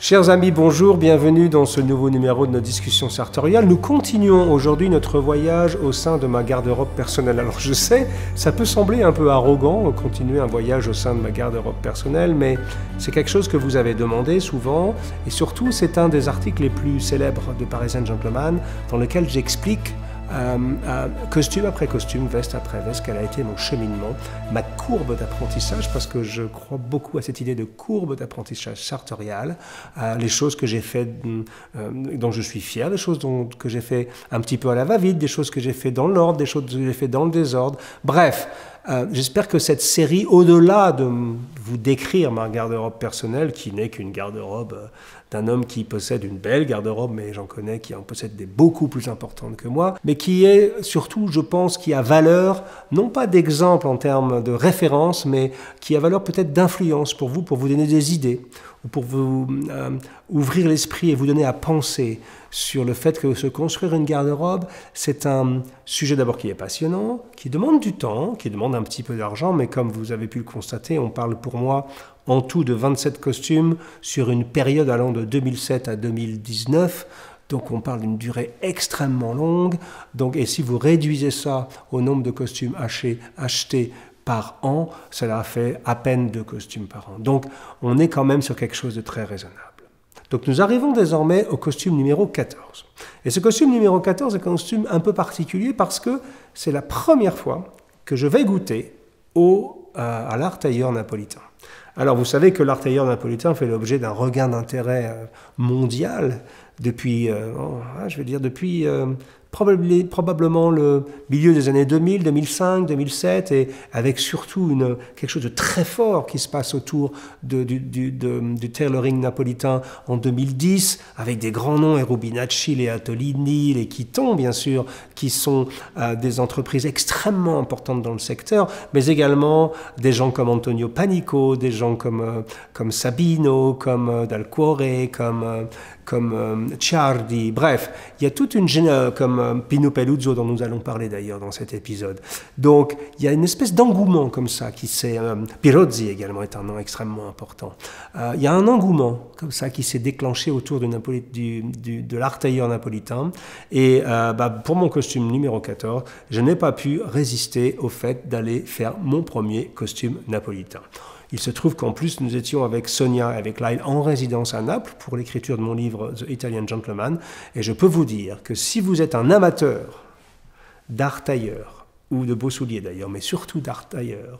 Chers amis, bonjour, bienvenue dans ce nouveau numéro de nos discussions sartoriales. Nous continuons aujourd'hui notre voyage au sein de ma garde-robe personnelle. Alors je sais, ça peut sembler un peu arrogant, continuer un voyage au sein de ma garde-robe personnelle, mais c'est quelque chose que vous avez demandé souvent, et surtout c'est un des articles les plus célèbres de Parisian Gentleman, dans lequel j'explique costume après costume, veste après veste, quel a été mon cheminement, ma courbe d'apprentissage, parce que je crois beaucoup à cette idée de courbe d'apprentissage sartorial, les choses que j'ai faites, dont je suis fier, des choses que j'ai fait un petit peu à la va-vite, des choses que j'ai fait dans l'ordre, des choses que j'ai fait dans le désordre, bref. J'espère que cette série, au-delà de vous décrire ma garde-robe personnelle, qui n'est qu'une garde-robe d'un homme qui possède une belle garde-robe, mais j'en connais qui en possèdent des beaucoup plus importantes que moi, mais qui est surtout, je pense, qui a valeur, non pas d'exemple en termes de référence, mais qui a valeur peut-être d'influence pour vous donner des idées, ou pour vous ouvrir l'esprit et vous donner à penser sur le fait que se construire une garde-robe, c'est un sujet d'abord qui est passionnant, qui demande du temps, qui demande un petit peu d'argent, mais comme vous avez pu le constater, on parle pour moi en tout de 27 costumes sur une période allant de 2007 à 2019, donc on parle d'une durée extrêmement longue, et si vous réduisez ça au nombre de costumes achetés par an, cela fait à peine 2 costumes par an. Donc on est quand même sur quelque chose de très raisonnable. Donc nous arrivons désormais au costume numéro 14. Et ce costume numéro 14 est un costume un peu particulier parce que c'est la première fois que je vais goûter à l'art tailleur napolitain. Alors vous savez que l'art tailleur napolitain fait l'objet d'un regain d'intérêt mondial depuis, probablement le milieu des années 2000, 2005, 2007, et avec surtout quelque chose de très fort qui se passe autour du tailoring napolitain en 2010, avec des grands noms, Rubinacci, les Attolini, les Chiton, bien sûr, qui sont des entreprises extrêmement importantes dans le secteur, mais également des gens comme Antonio Panico, des gens comme Sabino, comme Dal Cuore, comme Ciardi, bref, il y a toute une génération, comme Pino Peluzzo, dont nous allons parler d'ailleurs dans cet épisode. Donc, il y a une espèce d'engouement comme ça, Pirozzi également est un nom extrêmement important. Il y a un engouement comme ça qui s'est déclenché autour de l'art tailleur napolitain. Et pour mon costume numéro 14, je n'ai pas pu résister au fait d'aller faire mon premier costume napolitain. Il se trouve qu'en plus, nous étions avec Sonia et avec Lyle en résidence à Naples pour l'écriture de mon livre The Italian Gentleman. Et je peux vous dire que si vous êtes un amateur d'art tailleur, ou de beaux souliers d'ailleurs, mais surtout d'art tailleur,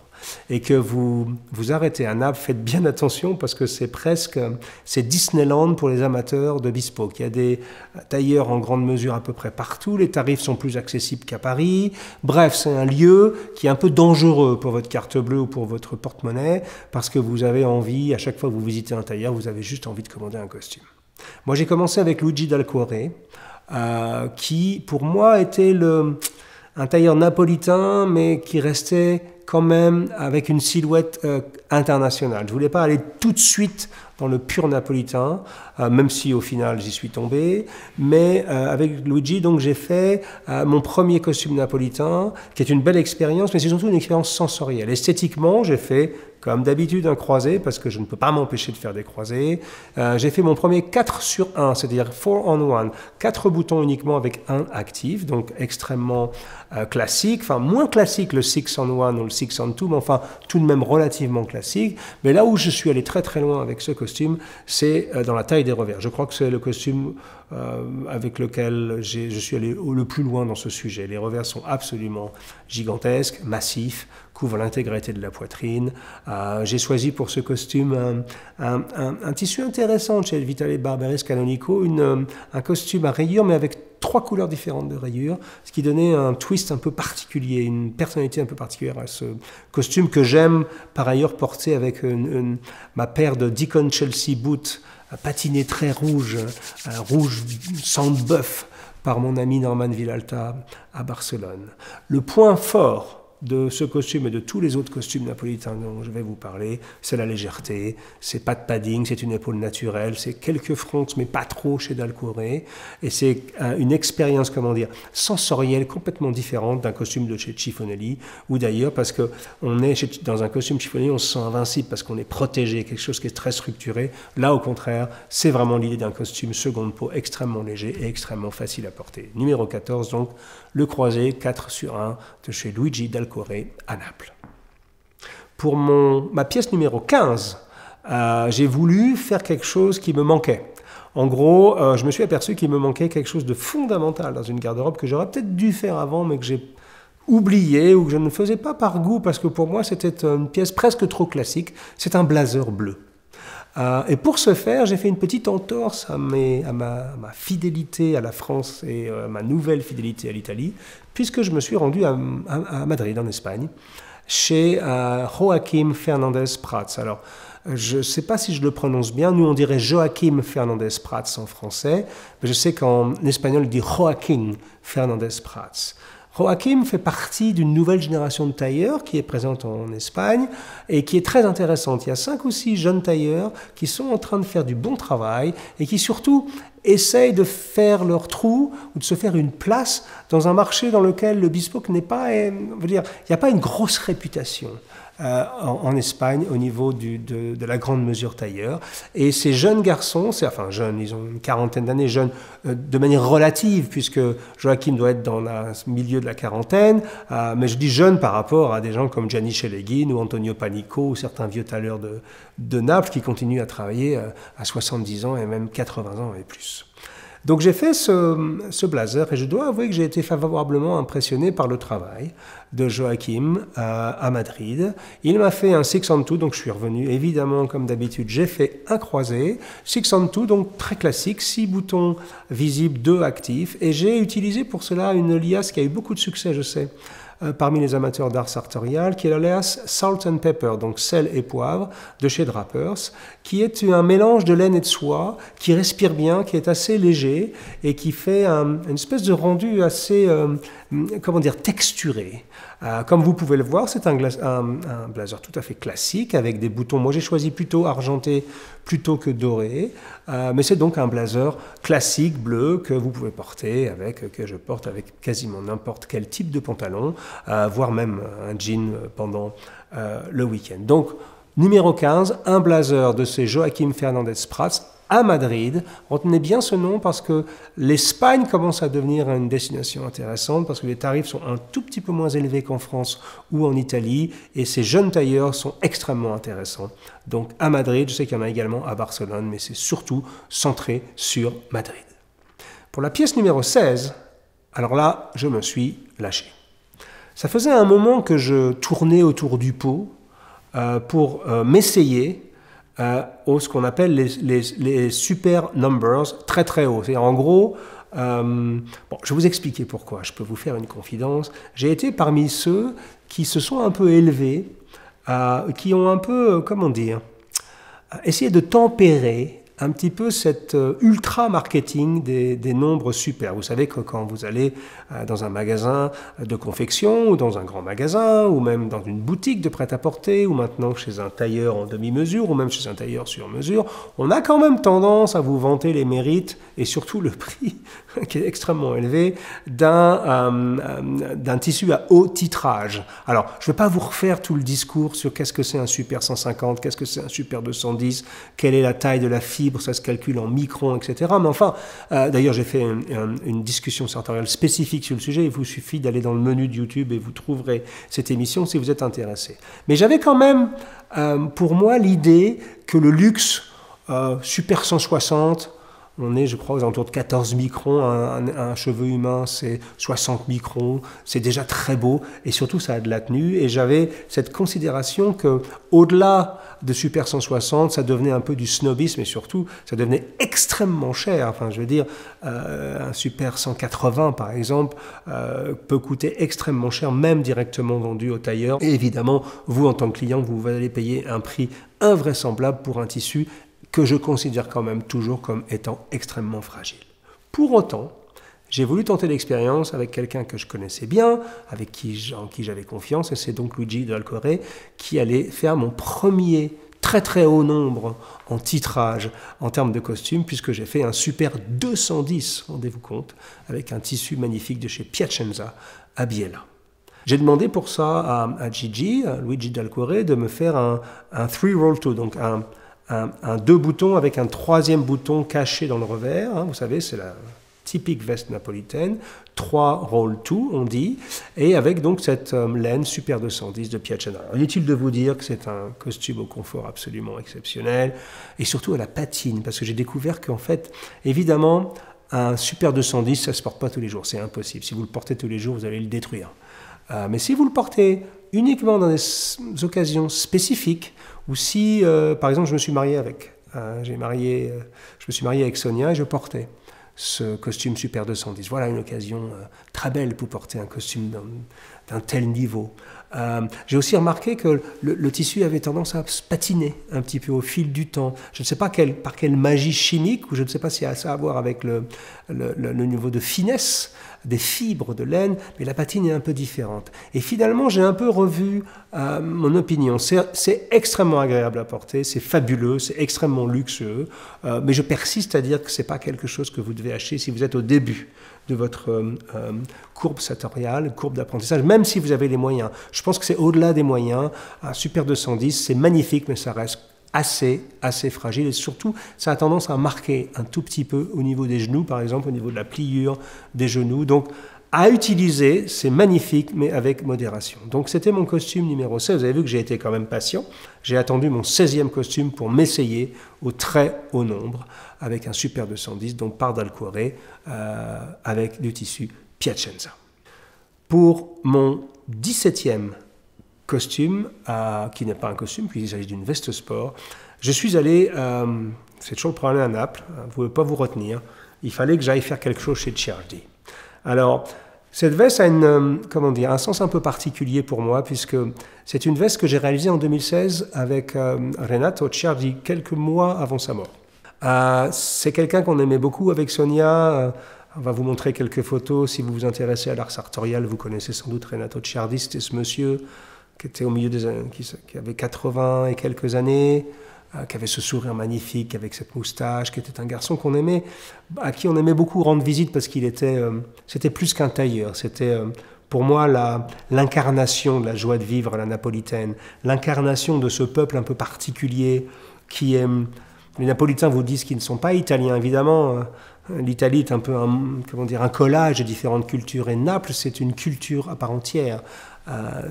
et que vous arrêtez à Naples, faites bien attention parce que c'est Disneyland pour les amateurs de bespoke. Il y a des tailleurs en grande mesure à peu près partout, les tarifs sont plus accessibles qu'à Paris. Bref, c'est un lieu qui est un peu dangereux pour votre carte bleue ou pour votre porte-monnaie parce que vous avez envie, à chaque fois que vous visitez un tailleur, vous avez juste envie de commander un costume. Moi, j'ai commencé avec Luigi Dal Cuore, qui pour moi était un tailleur napolitain, mais qui restait quand même avec une silhouette internationale. Je ne voulais pas aller tout de suite dans le pur napolitain, même si au final j'y suis tombé. Mais avec Luigi, donc j'ai fait mon premier costume napolitain, qui est une belle expérience, mais c'est surtout une expérience sensorielle. Esthétiquement, j'ai fait, comme d'habitude, un croisé, parce que je ne peux pas m'empêcher de faire des croisés. J'ai fait mon premier 4 sur 1, c'est-à-dire 4 on 1, 4 boutons uniquement avec un actif, donc extrêmement classique, enfin moins classique le 6 on 1 ou le 6 on 2, mais enfin tout de même relativement classique. Mais là où je suis allé très très loin avec ce costume, c'est dans la taille des revers. Je crois que c'est le costume avec lequel je suis allé le plus loin dans ce sujet. Les revers sont absolument gigantesques, massifs, couvrent l'intégralité de la poitrine. J'ai choisi pour ce costume un tissu intéressant chez Vitale Barberis Canonico, un costume à rayures, mais avec 3 couleurs différentes de rayures, ce qui donnait un twist un peu particulier, une personnalité un peu particulière à ce costume que j'aime par ailleurs porter avec ma paire de Deacon Chelsea boots patiné très rouge, rouge sang de bœuf par mon ami Norman Villalta à Barcelone. Le point fort de ce costume et de tous les autres costumes napolitains dont je vais vous parler, c'est la légèreté, c'est pas de padding, c'est une épaule naturelle, c'est quelques fronces mais pas trop chez Dalcore, et c'est une expérience, comment dire, sensorielle complètement différente d'un costume de chez Cifonelli, ou d'ailleurs parce que on est dans un costume Cifonelli, on se sent invincible parce qu'on est protégé, quelque chose qui est très structuré. Là, au contraire, c'est vraiment l'idée d'un costume seconde peau extrêmement léger et extrêmement facile à porter. Numéro 14, donc, le croisé 4/1 de chez Luigi Dalcore à Naples. Pour ma pièce numéro 15, j'ai voulu faire quelque chose qui me manquait. En gros, je me suis aperçu qu'il me manquait quelque chose de fondamental dans une garde-robe que j'aurais peut-être dû faire avant, mais que j'ai oublié ou que je ne faisais pas par goût, parce que pour moi, c'était une pièce presque trop classique. C'est un blazer bleu. Et pour ce faire, j'ai fait une petite entorse à ma fidélité à la France et ma nouvelle fidélité à l'Italie, puisque je me suis rendu à Madrid, en Espagne, chez Joaquim Fernández Prats. Alors, je ne sais pas si je le prononce bien, nous on dirait Joaquim Fernández Prats en français, mais je sais qu'en espagnol on dit Joaquín Fernández Prats. Joaquim fait partie d'une nouvelle génération de tailleurs qui est présente en Espagne et qui est très intéressante. Il y a 5 ou 6 jeunes tailleurs qui sont en train de faire du bon travail et qui surtout essayent de faire leur trou ou de se faire une place dans un marché dans lequel le bespoke n'est pas, il n'y a pas une grosse réputation. En Espagne au niveau de la grande mesure tailleur. Et ces jeunes garçons, enfin jeunes, ils ont une quarantaine d'années, jeunes de manière relative, puisque Joachim doit être dans le milieu de la quarantaine, mais je dis jeunes par rapport à des gens comme Gianni Celleghine ou Antonio Panico ou certains vieux tailleurs de Naples qui continuent à travailler à 70 ans et même 80 ans et plus. Donc j'ai fait ce blazer et je dois avouer que j'ai été favorablement impressionné par le travail de Joachim à Madrid. Il m'a fait un 6-on-2, donc je suis revenu évidemment comme d'habitude. J'ai fait un croisé, 6-on-2, donc très classique, 6 boutons visibles, 2 actifs. Et j'ai utilisé pour cela une liasse qui a eu beaucoup de succès, je sais, parmi les amateurs d'art sartorial, qui est la liasse Salt and Pepper, donc sel et poivre, de chez Drapers, qui est un mélange de laine et de soie, qui respire bien, qui est assez léger et qui fait une espèce de rendu assez, comment dire, texturé. Comme vous pouvez le voir, c'est un blazer tout à fait classique avec des boutons. Moi, j'ai choisi plutôt argenté plutôt que doré, mais c'est donc un blazer classique bleu que vous pouvez porter que je porte avec quasiment n'importe quel type de pantalon, voire même un jean pendant le week-end. Donc, numéro 15, un blazer de ces Joachim Fernández Prats à Madrid. Retenez bien ce nom parce que l'Espagne commence à devenir une destination intéressante parce que les tarifs sont un tout petit peu moins élevés qu'en France ou en Italie et ces jeunes tailleurs sont extrêmement intéressants. Donc à Madrid, je sais qu'il y en a également à Barcelone, mais c'est surtout centré sur Madrid. Pour la pièce numéro 16, alors là, je me suis lâché. Ça faisait un moment que je tournais autour du pot pour m'essayer ce qu'on appelle les super numbers très très hauts. C'est-à-dire en gros, bon, je vais vous expliquer pourquoi, je peux vous faire une confidence. J'ai été parmi ceux qui se sont un peu élevés, qui ont un peu, comment dire, essayé de tempérer un petit peu cet ultra-marketing des nombres super. Vous savez que quand vous allez dans un magasin de confection, ou dans un grand magasin, ou même dans une boutique de prêt-à-porter, ou maintenant chez un tailleur en demi-mesure, ou même chez un tailleur sur mesure, on a quand même tendance à vous vanter les mérites, et surtout le prix, qui est extrêmement élevé, d'un tissu à haut titrage. Alors, je ne vais pas vous refaire tout le discours sur qu'est-ce que c'est un super 150, qu'est-ce que c'est un super 210, quelle est la taille de la fibre, ça se calcule en microns, etc. Mais enfin, d'ailleurs, j'ai fait une discussion sartoriale spécifique sur le sujet. Il vous suffit d'aller dans le menu de YouTube et vous trouverez cette émission si vous êtes intéressé. Mais j'avais quand même, pour moi, l'idée que le luxe Super 160, on est, je crois, aux alentours de 14 microns. Un cheveu humain, c'est 60 microns. C'est déjà très beau. Et surtout, ça a de la tenue. Et j'avais cette considération qu'au-delà de Super 160, ça devenait un peu du snobisme. Et surtout, ça devenait extrêmement cher. Enfin, je veux dire, un Super 180, par exemple, peut coûter extrêmement cher, même directement vendu au tailleur. Et évidemment, vous, en tant que client, vous allez payer un prix invraisemblable pour un tissu que je considère quand même toujours comme étant extrêmement fragile. Pour autant, J'ai voulu tenter l'expérience avec quelqu'un que je connaissais bien, en qui j'avais confiance, et c'est donc Luigi Dal Corre qui allait faire mon premier très très haut nombre en titrage en termes de costumes, puisque j'ai fait un super 210, rendez-vous compte, avec un tissu magnifique de chez Piacenza à Biella. J'ai demandé pour ça à Gigi, à Luigi Dal Corre, de me faire un 3-roll-2, donc un 2 boutons avec un 3e bouton caché dans le revers. Hein, vous savez, c'est la typique veste napolitaine, 3 roll 2 on dit, et avec donc cette laine Super 210 de Piacenza. Inutile de vous dire que c'est un costume au confort absolument exceptionnel, et surtout à la patine, parce que j'ai découvert qu'en fait, évidemment, un Super 210, ça ne se porte pas tous les jours, c'est impossible. Si vous le portez tous les jours, vous allez le détruire. Mais si vous le portez uniquement dans des occasions spécifiques, ou si, par exemple, je me suis marié avec Sonia et je portais ce costume Super 210. Voilà une occasion très belle pour porter un costume d'un tel niveau. J'ai aussi remarqué que le tissu avait tendance à se patiner un petit peu au fil du temps. Je ne sais pas par quelle magie chimique, ou je ne sais pas si ça a à voir avec le niveau de finesse des fibres de laine, mais la patine est un peu différente. Et finalement, j'ai un peu revu mon opinion. C'est extrêmement agréable à porter, c'est fabuleux, c'est extrêmement luxueux, mais je persiste à dire que ce n'est pas quelque chose que vous devez acheter si vous êtes au début de votre courbe sartoriale, courbe d'apprentissage, même si vous avez les moyens. Je pense que c'est au-delà des moyens. Un Super 210, c'est magnifique, mais ça reste assez fragile, et surtout, ça a tendance à marquer un tout petit peu au niveau des genoux, par exemple, au niveau de la pliure des genoux. Donc, à utiliser, c'est magnifique, mais avec modération. Donc, c'était mon costume numéro 16. Vous avez vu que j'ai été quand même patient. J'ai attendu mon 16e costume pour m'essayer au très haut nombre, avec un Super 210, donc par Dal Corre, avec du tissu Piacenza. Pour mon 17e costume, qui n'est pas un costume, puisqu'il s'agit d'une veste sport, je suis allé, c'est toujours le problème à Naples, vous ne pouvez pas vous retenir, il fallait que j'aille faire quelque chose chez Ciardi. Alors, cette veste a un sens un peu particulier pour moi, puisque c'est une veste que j'ai réalisée en 2016 avec Renato Ciardi, quelques mois avant sa mort. C'est quelqu'un qu'on aimait beaucoup avec Sonia. On va vous montrer quelques photos. Si vous vous intéressez à l'art sartorial, vous connaissez sans doute Renato Ciardi. C'était ce monsieur qui était au milieu des années, qui avait 80 et quelques années, qui avait ce sourire magnifique avec cette moustache, qui était un garçon qu'on aimait, à qui on aimait beaucoup rendre visite parce qu'il était, c'était plus qu'un tailleur. C'était pour moi l'incarnation de la joie de vivre à la napolitaine, l'incarnation de ce peuple un peu particulier qui aime. Les Napolitains vous disent qu'ils ne sont pas italiens, évidemment. L'Italie est un peu un collage de différentes cultures, et Naples, c'est une culture à part entière.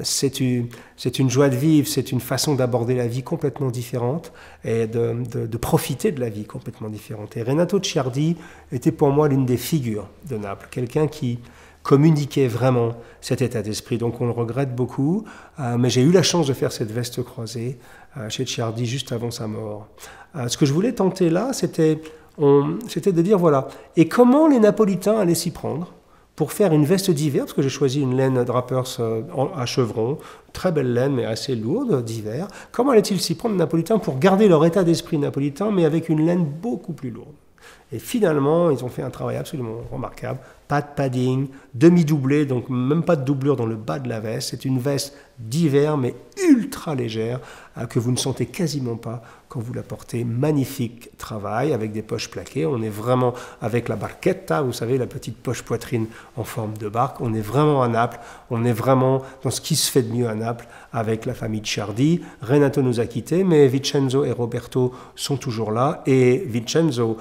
C'est une joie de vivre, c'est une façon d'aborder la vie complètement différente et de profiter de la vie complètement différente. Et Renato Ciardi était pour moi l'une des figures de Naples, quelqu'un qui communiquait vraiment cet état d'esprit. Donc on le regrette beaucoup, mais j'ai eu la chance de faire cette veste croisée chez Ciardi juste avant sa mort. Ce que je voulais tenter là, c'était de dire, voilà, et comment les Napolitains allaient s'y prendre pour faire une veste d'hiver, parce que j'ai choisi une laine Drapers à chevron, très belle laine, mais assez lourde, d'hiver. Comment allaient-ils s'y prendre, les Napolitains, pour garder leur état d'esprit napolitain, mais avec une laine beaucoup plus lourde? Et finalement, ils ont fait un travail absolument remarquable. Pas de padding, demi-doublé, donc même pas de doublure dans le bas de la veste. C'est une veste d'hiver, mais ultra légère, que vous ne sentez quasiment pas quand vous la portez. Magnifique travail avec des poches plaquées. On est vraiment avec la barchetta, vous savez, la petite poche poitrine en forme de barque. On est vraiment à Naples. On est vraiment dans ce qui se fait de mieux à Naples avec la famille Ciardi. Renato nous a quittés, mais Vincenzo et Roberto sont toujours là. Et Vincenzo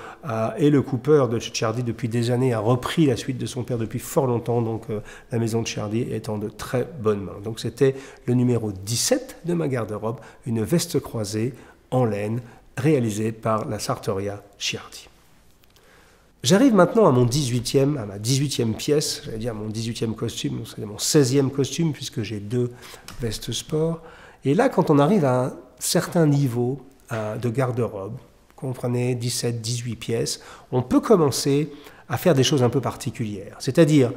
est le cooper de Ciardi depuis des années, a repris la suite de son père depuis fort longtemps. Donc la maison de Ciardi est en de très bonnes mains. Donc c'était le numéro 17 de ma garde-robe, une veste croisée en laine réalisée par la Sartoria Ciardi. J'arrive maintenant à ma 18e pièce, j'allais dire mon 18e costume, c'est mon 16e costume puisque j'ai 2 vestes sport. Et là, quand on arrive à un certain niveau de garde-robe, comprenez 17, 18 pièces, on peut commencer à faire des choses un peu particulières. C'est-à-dire,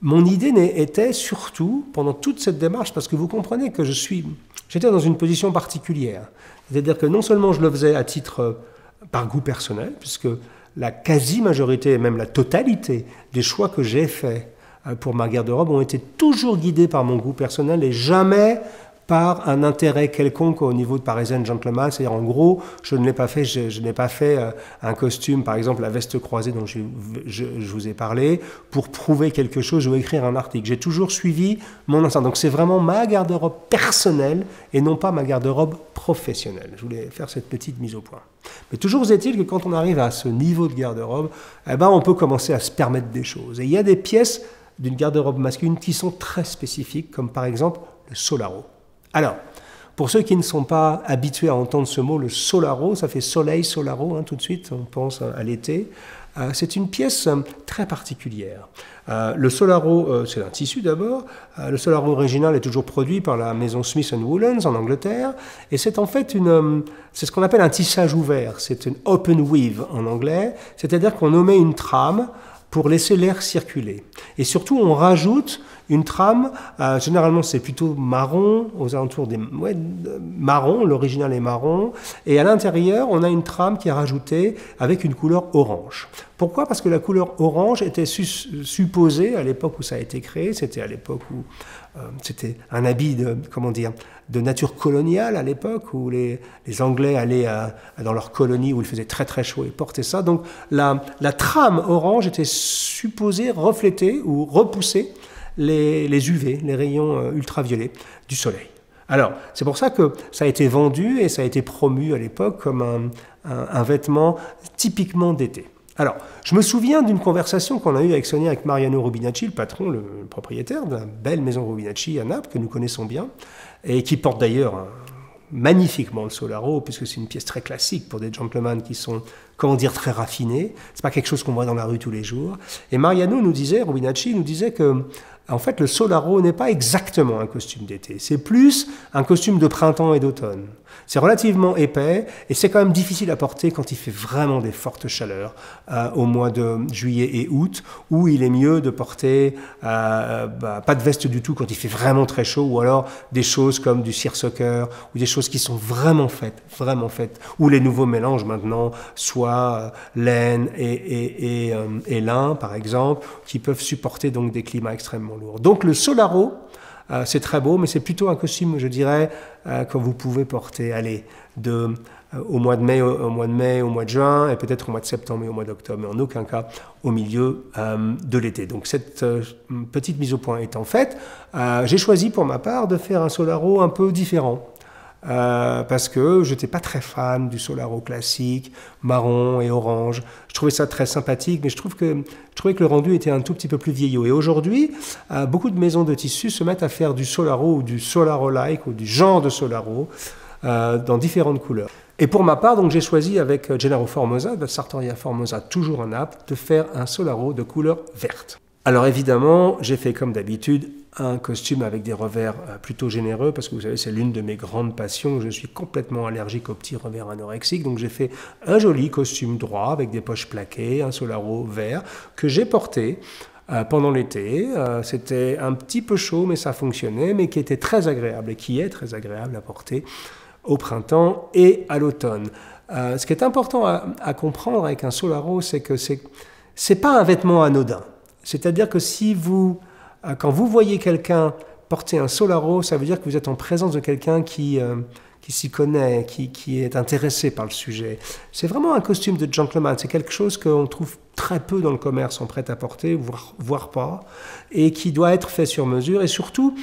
mon idée était surtout, pendant toute cette démarche, parce que vous comprenez que j'étais dans une position particulière. C'est-à-dire que non seulement je le faisais à titre par goût personnel, puisque la quasi-majorité, et même la totalité des choix que j'ai faits pour ma garde-robe ont été toujours guidés par mon goût personnel et jamais par un intérêt quelconque au niveau de Parisian Gentleman. C'est-à-dire, en gros, je n'ai pas fait un costume, par exemple la veste croisée dont je vous ai parlé, pour prouver quelque chose ou écrire un article. J'ai toujours suivi mon instinct. Donc c'est vraiment ma garde-robe personnelle et non pas ma garde-robe professionnelle. Je voulais faire cette petite mise au point. Mais toujours est-il que quand on arrive à ce niveau de garde-robe, eh ben, on peut commencer à se permettre des choses. Et il y a des pièces d'une garde-robe masculine qui sont très spécifiques, comme par exemple le solaro. Alors, pour ceux qui ne sont pas habitués à entendre ce mot, le solaro, ça fait soleil, solaro, hein, tout de suite, on pense à l'été. C'est une pièce très particulière. Le solaro, c'est un tissu d'abord. Le solaro original est toujours produit par la maison Smith & Woolens en Angleterre. Et c'est en fait c'est ce qu'on appelle un tissage ouvert. C'est une open weave en anglais. C'est-à-dire qu'on omet une trame pour laisser l'air circuler. Et surtout, on rajoute une trame, généralement c'est plutôt marron, aux alentours des... Ouais, marron, l'original est marron, et à l'intérieur, on a une trame qui est rajoutée avec une couleur orange. Pourquoi? Parce que la couleur orange était supposée, à l'époque où ça a été créé, c'était à l'époque où c'était un habit de nature coloniale à l'époque, où les Anglais allaient dans leur colonie où il faisait très très chaud et portaient ça. Donc la trame orange était supposée refléter ou repousser les UV, les rayons ultraviolets du soleil. Alors, c'est pour ça que ça a été vendu et ça a été promu à l'époque comme un vêtement typiquement d'été. Alors, je me souviens d'une conversation qu'on a eue avec Mariano Rubinacci, le patron, le propriétaire de la belle maison Rubinacci à Naples, que nous connaissons bien, et qui porte d'ailleurs magnifiquement le solaro, puisque c'est une pièce très classique pour des gentlemen qui sont, comment dire, très raffinés. C'est pas quelque chose qu'on voit dans la rue tous les jours. Et Mariano Rubinacci nous disait que, en fait, le solaro n'est pas exactement un costume d'été. C'est plus un costume de printemps et d'automne. C'est relativement épais et c'est quand même difficile à porter quand il fait vraiment des fortes chaleurs au mois de juillet et août, où il est mieux de porter pas de veste du tout quand il fait vraiment très chaud, ou alors des choses comme du seersucker ou des choses qui sont vraiment faites, ou les nouveaux mélanges maintenant, soit laine et lin par exemple, qui peuvent supporter donc des climats extrêmement lourds. Donc le solaro, c'est très beau, mais c'est plutôt un costume, je dirais, que vous pouvez porter, au mois de mai, au mois de juin, et peut-être au mois de septembre et au mois d'octobre, mais en aucun cas au milieu de l'été. Donc cette petite mise au point étant faite, j'ai choisi pour ma part de faire un solaro un peu différent. Parce que je n'étais pas très fan du solaro classique, marron et orange. Je trouvais ça très sympathique, mais je trouvais que le rendu était un tout petit peu plus vieillot. Et aujourd'hui, beaucoup de maisons de tissus se mettent à faire du solaro ou du solaro-like ou du genre de solaro dans différentes couleurs. Et pour ma part, donc j'ai choisi avec Gennaro Formosa, de Sartoria Formosa, toujours en Naples, de faire un solaro de couleur verte. Alors évidemment, j'ai fait comme d'habitude un costume avec des revers plutôt généreux, parce que vous savez, c'est l'une de mes grandes passions. Je suis complètement allergique aux petits revers anorexiques, donc j'ai fait un joli costume droit avec des poches plaquées, un solaro vert, que j'ai porté pendant l'été. C'était un petit peu chaud, mais ça fonctionnait, mais qui était très agréable, et qui est très agréable à porter au printemps et à l'automne. Ce qui est important à comprendre avec un solaro, c'est que c'est pas un vêtement anodin. C'est-à-dire que quand vous voyez quelqu'un porter un solaro, ça veut dire que vous êtes en présence de quelqu'un qui s'y connaît, qui est intéressé par le sujet. C'est vraiment un costume de gentleman. C'est quelque chose qu'on trouve très peu dans le commerce en prêt-à-porter, voire pas, et qui doit être fait sur mesure, et surtout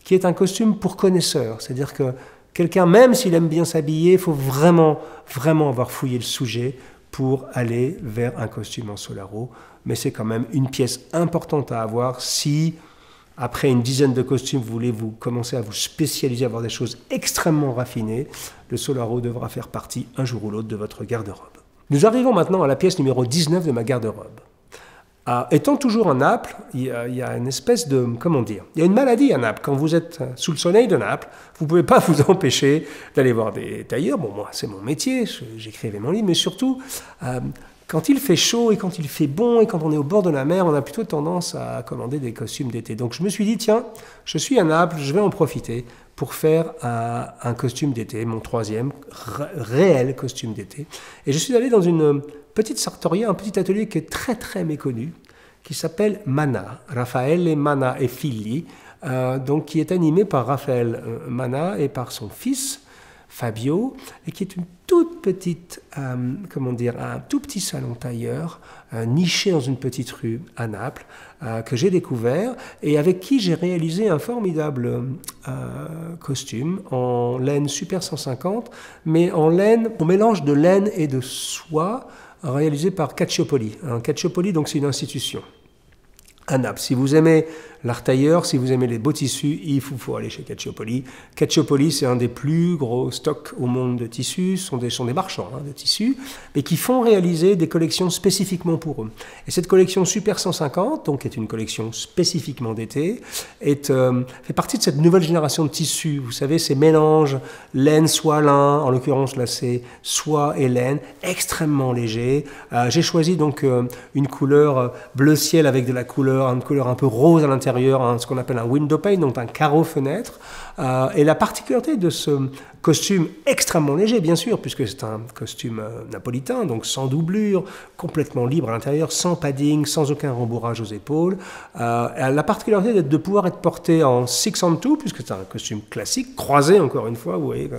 qui est un costume pour connaisseurs. C'est-à-dire que quelqu'un, même s'il aime bien s'habiller, il faut vraiment, vraiment avoir fouillé le sujet pour aller vers un costume en solaro. Mais c'est quand même une pièce importante à avoir si, après une dizaine de costumes, vous voulez commencer à vous spécialiser, à avoir des choses extrêmement raffinées. Le solaro devra faire partie, un jour ou l'autre, de votre garde-robe. Nous arrivons maintenant à la pièce numéro 19 de ma garde-robe. Étant toujours à Naples, il y a une espèce de... Comment dire? Il y a une maladie à Naples. Quand vous êtes sous le soleil de Naples, vous ne pouvez pas vous empêcher d'aller voir des tailleurs. Bon, moi, c'est mon métier, j'écrivais mon livre, mais surtout... Quand il fait chaud et quand il fait bon et quand on est au bord de la mer, on a plutôt tendance à commander des costumes d'été. Donc je me suis dit, tiens, je suis à Naples, je vais en profiter pour faire un costume d'été, mon troisième réel costume d'été. Et je suis allé dans une petite sartoria, un petit atelier qui est très très méconnu, qui s'appelle Manna, Raffaele Manna e Figli, donc qui est animé par Raphaël Manna et par son fils Fabio, et qui est une toute petite, comment dire, un tout petit salon tailleur niché dans une petite rue à Naples, que j'ai découvert et avec qui j'ai réalisé un formidable costume en laine Super 150, mais en laine, au mélange de laine et de soie, réalisé par Cacciopoli. Cacciopoli, donc c'est une institution à Naples. Si vous aimez l'art tailleur, si vous aimez les beaux tissus, il faut aller chez Cacciopoli. Cacciopoli, c'est un des plus gros stocks au monde de tissus, sont des marchands de tissus, mais qui font réaliser des collections spécifiquement pour eux. Et cette collection Super 150, donc qui est une collection spécifiquement d'été, fait partie de cette nouvelle génération de tissus. Vous savez, ces mélanges laine, soie, lin, en l'occurrence là c'est soie et laine, extrêmement léger. J'ai choisi donc une couleur bleu ciel avec de la couleur, une couleur un peu rose à l'intérieur, ce qu'on appelle un window pane, donc un carreau fenêtre. Et la particularité de ce costume extrêmement léger, bien sûr, puisque c'est un costume napolitain, donc sans doublure, complètement libre à l'intérieur, sans padding, sans aucun rembourrage aux épaules. La particularité de pouvoir être porté en 6 on 2, puisque c'est un costume classique, croisé encore une fois, vous voyez,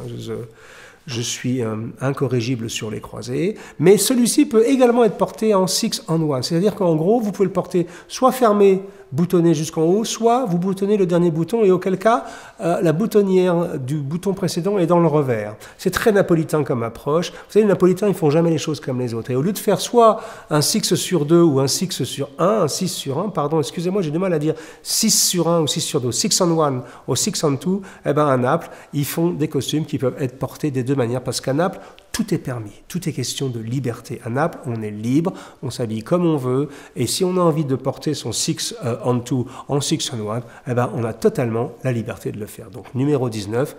je suis incorrigible sur les croisés, mais celui-ci peut également être porté en 6 on 1, c'est-à-dire qu'en gros, vous pouvez le porter soit fermé, boutonné jusqu'en haut, soit vous boutonnez le dernier bouton, et auquel cas, la boutonnière du bouton précédent est dans le revers. C'est très napolitain comme approche. Vous savez, les napolitains, ils font jamais les choses comme les autres. Et au lieu de faire soit un 6 sur 2 ou un 6 sur 1, un 6 sur 1, pardon, excusez-moi, j'ai du mal à dire 6 sur 1 ou 6 sur 2, 6 on 1 ou 6 on 2, eh ben à Naples, ils font des costumes qui peuvent être portés des deux manières, parce qu'à Naples, tout est permis, tout est question de liberté. À Naples, on est libre, on s'habille comme on veut, et si on a envie de porter son 6 on 2 en 6 on 1, eh ben, on a totalement la liberté de le faire. Donc numéro 19,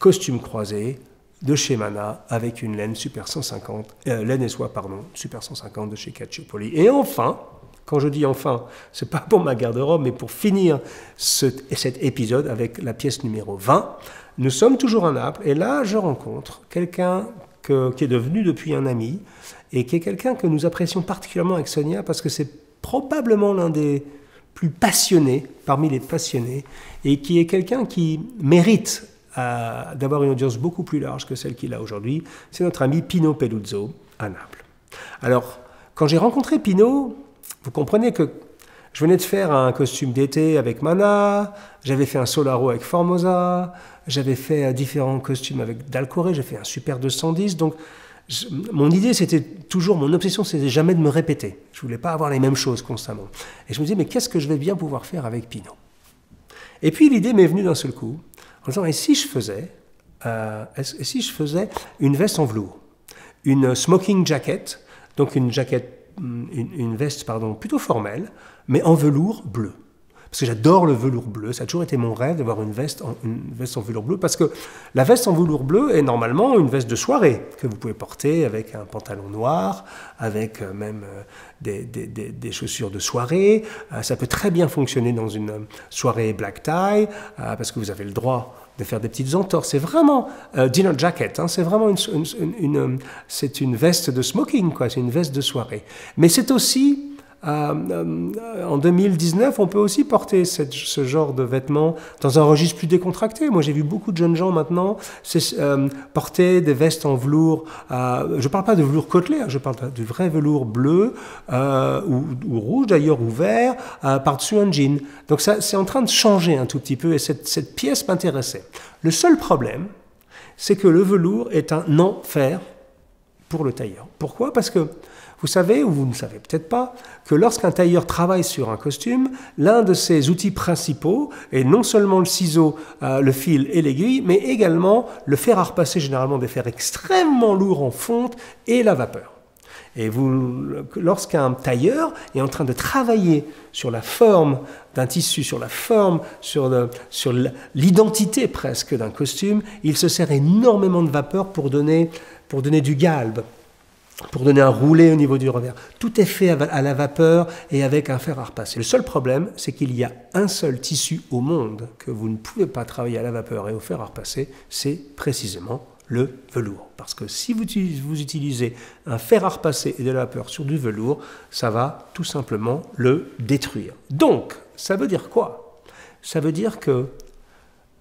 costume croisé de chez Manna avec une laine Super 150, laine et soie, pardon, Super 150 de chez Cacciopoli. Et enfin, quand je dis enfin, c'est pas pour ma garde-robe, mais pour finir cet épisode avec la pièce numéro 20, nous sommes toujours à Naples, et là je rencontre quelqu'un qui est devenu depuis un ami, et qui est quelqu'un que nous apprécions particulièrement avec Sonia, parce que c'est probablement l'un des plus passionnés, parmi les passionnés, et qui est quelqu'un qui mérite d'avoir une audience beaucoup plus large que celle qu'il a aujourd'hui. C'est notre ami Pino Peluzzo à Naples. Alors, quand j'ai rencontré Pino, vous comprenez que je venais de faire un costume d'été avec Manna, j'avais fait un Solaro avec Formosa, j'avais fait différents costumes avec Dalcore, j'ai fait un Super 210, donc mon idée, c'était toujours, mon obsession, c'était jamais de me répéter. Je voulais pas avoir les mêmes choses constamment. Et je me disais, mais qu'est-ce que je vais bien pouvoir faire avec Pino? Et puis l'idée m'est venue d'un seul coup, en disant, et si je faisais une veste en velours, une smoking jacket, donc une veste, pardon, plutôt formelle, mais en velours bleu. Parce que j'adore le velours bleu, ça a toujours été mon rêve d'avoir une veste en velours bleu, parce que la veste en velours bleu est normalement une veste de soirée, que vous pouvez porter avec un pantalon noir, avec même des chaussures de soirée. Ça peut très bien fonctionner dans une soirée black tie, parce que vous avez le droit de faire des petites entorses. C'est vraiment dinner jacket, hein, c'est vraiment une veste de smoking, quoi, c'est une veste de soirée. Mais c'est aussi... en 2019, on peut aussi porter ce genre de vêtements dans un registre plus décontracté. Moi, j'ai vu beaucoup de jeunes gens maintenant porter des vestes en velours. Je ne parle pas de velours côtelé, je parle du vrai velours bleu ou rouge d'ailleurs, ou vert, par-dessus un jean. Donc c'est en train de changer un tout petit peu, et cette pièce m'intéressait. Le seul problème, c'est que le velours est un enfer pour le tailleur. Pourquoi? Parce que vous savez, ou vous ne savez peut-être pas, que lorsqu'un tailleur travaille sur un costume, l'un de ses outils principaux est non seulement le ciseau, le fil et l'aiguille, mais également le fer à repasser, généralement des fers extrêmement lourds en fonte, et la vapeur. Et lorsqu'un tailleur est en train de travailler sur la forme d'un tissu, sur la forme, sur l'identité presque d'un costume, il se sert énormément de vapeur pour donner du galbe pour donner un roulé au niveau du revers. Tout est fait à la vapeur et avec un fer à repasser. Le seul problème, c'est qu'il y a un seul tissu au monde que vous ne pouvez pas travailler à la vapeur et au fer à repasser, c'est précisément le velours. Parce que si vous utilisez un fer à repasser et de la vapeur sur du velours, ça va tout simplement le détruire. Donc, ça veut dire quoi? Ça veut dire que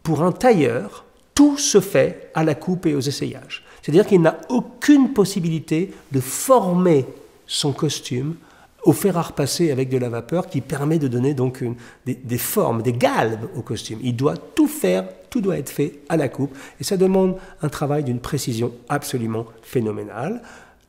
pour un tailleur, tout se fait à la coupe et aux essayages. C'est-à-dire qu'il n'a aucune possibilité de former son costume au fer à repasser avec de la vapeur qui permet de donner donc des formes, des galbes au costume. Il doit tout faire, tout doit être fait à la coupe et ça demande un travail d'une précision absolument phénoménale.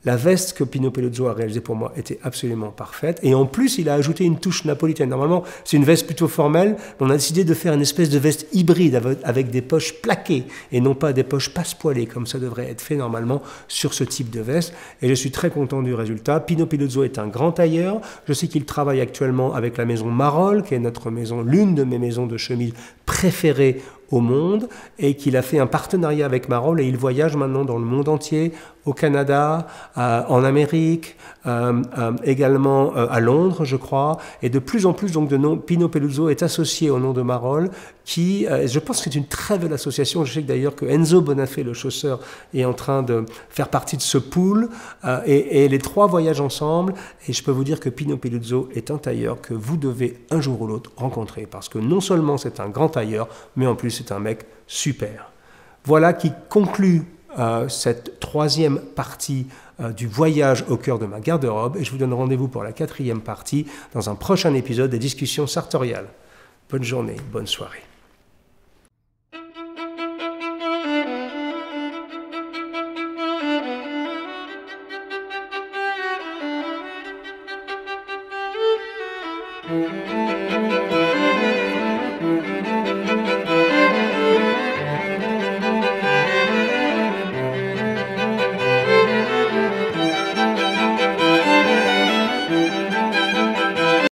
La veste que Pino Peluzzo a réalisée pour moi était absolument parfaite. Et en plus, il a ajouté une touche napolitaine. Normalement, c'est une veste plutôt formelle. Mais on a décidé de faire une espèce de veste hybride avec des poches plaquées et non pas des poches passepoilées, comme ça devrait être fait normalement sur ce type de veste. Et je suis très content du résultat. Pino Peluzzo est un grand tailleur. Je sais qu'il travaille actuellement avec la maison Marolles, qui est notre maison, l'une de mes maisons de chemise préférées au monde, et qu'il a fait un partenariat avec Marolles et il voyage maintenant dans le monde entier, au Canada, en Amérique, également à Londres, je crois, et de plus en plus donc Pino Peluzzo est associé au nom de Marolles, qui, je pense que c'est une très belle association. Je sais d'ailleurs que Enzo Bonafé, le chausseur, est en train de faire partie de ce pool, et les trois voyagent ensemble, et je peux vous dire que Pino Peluzzo est un tailleur que vous devez un jour ou l'autre rencontrer, parce que non seulement c'est un grand tailleur, mais en plus c'est un mec super. Voilà qui conclut cette troisième partie du voyage au cœur de ma garde-robe, et je vous donne rendez-vous pour la quatrième partie dans un prochain épisode des discussions sartoriales. Bonne journée, bonne soirée.